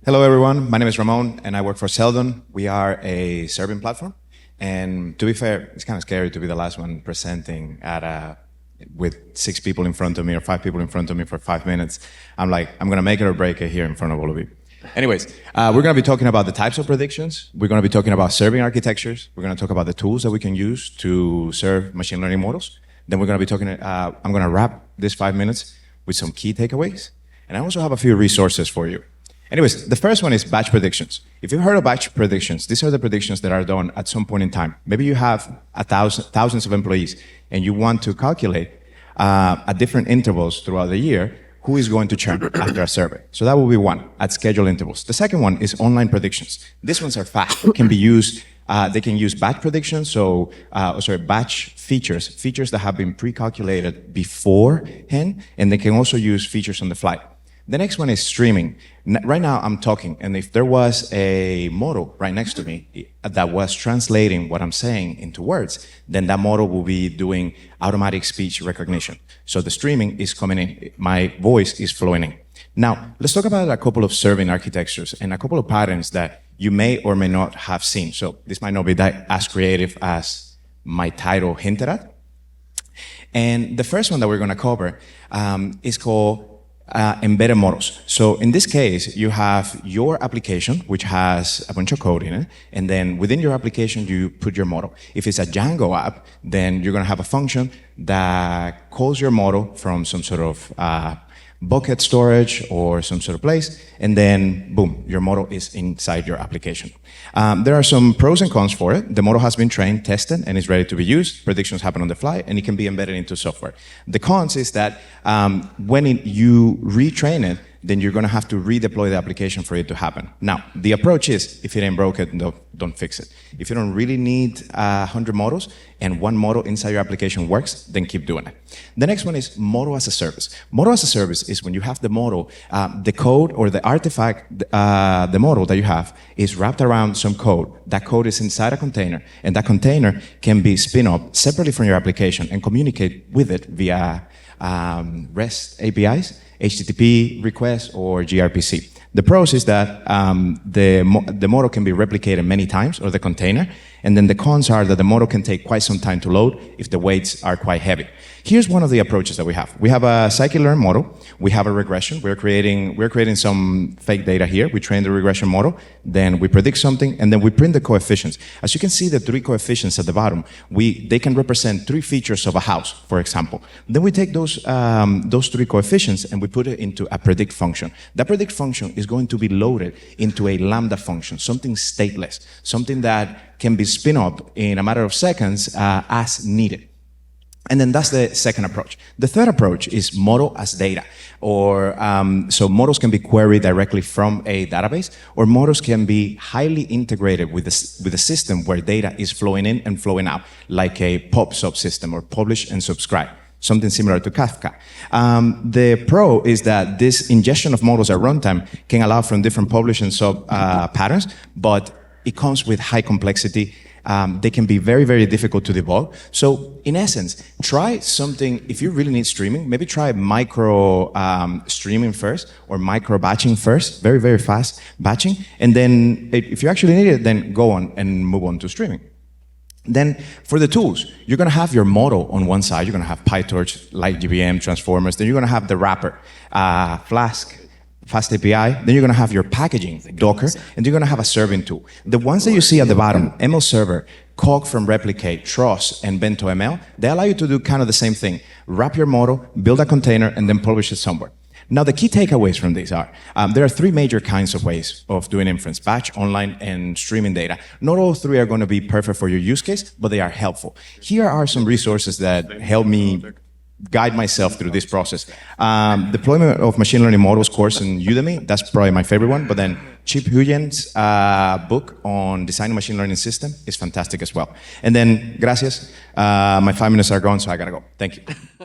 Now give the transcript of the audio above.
Hello, everyone. My name is Ramon, and I work for Seldon. We are a serving platform. And to be fair, it's kind of scary to be the last one presenting with 6 people in front of me or 5 people in front of me for 5 minutes. I'm like, I'm going to make it or break it here in front of all of you. Anyways, we're going to be talking about the types of predictions. We're going to be talking about serving architectures. We're going to talk about the tools that we can use to serve machine learning models. Then we're going to be talking, I'm going to wrap this 5 minutes with some key takeaways. And I also have a few resources for you. Anyways, the first one is batch predictions. If you've heard of batch predictions, these are the predictions that are done at some point in time. Maybe you have thousands of employees and you want to calculate at different intervals throughout the year who is going to churn after a survey. So that will be one, at scheduled intervals. The second one is online predictions. These ones are fast. It can be used, they can use batch predictions, batch features that have been pre-calculated beforehand, and they can also use features on the fly. The next one is streaming. Right now I'm talking, and if there was a model right next to me that was translating what I'm saying into words, then that model will be doing automatic speech recognition. So the streaming is coming in, my voice is flowing in. Now, let's talk about a couple of serving architectures and a couple of patterns that you may or may not have seen. So this might not be as creative as my title hinted at. And the first one that we're going to cover is called embedded models. So in this case, you have your application, which has a bunch of code in it, and then within your application, you put your model. If it's a Django app, then you're going to have a function that calls your model from some sort of bucket storage or some sort of place, and then boom, your model is inside your application. There are some pros and cons for it. The model has been trained, tested, and is ready to be used. Predictions happen on the fly, and it can be embedded into software. The cons is that when you retrain it, then you're going to have to redeploy the application for it to happen. Now, the approach is, if it ain't broken, don't fix it. If you don't really need 100 models and one model inside your application works, then keep doing it. The next one is model as a service. Model as a service is when you have the model, the code or the artifact, the model that you have is wrapped around some code. That code is inside a container, and that container can be spin up separately from your application and communicate with it via REST APIs, HTTP requests, or gRPC. The pros is that the model can be replicated many times, or the container, and then the cons are that the model can take quite some time to load if the weights are quite heavy. Here's one of the approaches that we have. We have a scikit-learn model. We have a regression. We're creating some fake data here. We train the regression model, then we predict something, and then we print the coefficients. As you can see, the 3 coefficients at the bottom, they can represent 3 features of a house, for example. Then we take those 3 coefficients and we put it into a predict function. That predict function is going to be loaded into a lambda function, something stateless, something that can be spin up in a matter of seconds as needed. And then that's the second approach. The third approach is model as data, or so models can be queried directly from a database, or models can be highly integrated with the system where data is flowing in and flowing out, like a pub sub system or publish and subscribe, something similar to Kafka. The pro is that this ingestion of models at runtime can allow from different publish and sub patterns, but it comes with high complexity. They can be very, very difficult to debug. So in essence, try something, if you really need streaming, maybe try micro streaming first, or micro batching first, very, very fast batching. And then if you actually need it, then go on and move on to streaming. Then for the tools, you're going to have your model on one side. You're going to have PyTorch, LightGBM, transformers. Then you're going to have the wrapper, Flask, Fast API, then you're going to have your packaging, Docker, and you're going to have a serving tool. The ones that you see at the bottom, ML Server, Cog from Replicate, Truss, and Bento ML, they allow you to do kind of the same thing. Wrap your model, build a container, and then publish it somewhere. Now, the key takeaways from these are, there are 3 major kinds of ways of doing inference: batch, online, and streaming data. Not all 3 are going to be perfect for your use case, but they are helpful. Here are some resources that help me guide myself through this process. Deployment of machine learning models course in Udemy, that's probably my favorite one, but then Chip Huyen's book on designing machine learning system is fantastic as well. And then, gracias, my 5 minutes are gone, so I gotta go. Thank you.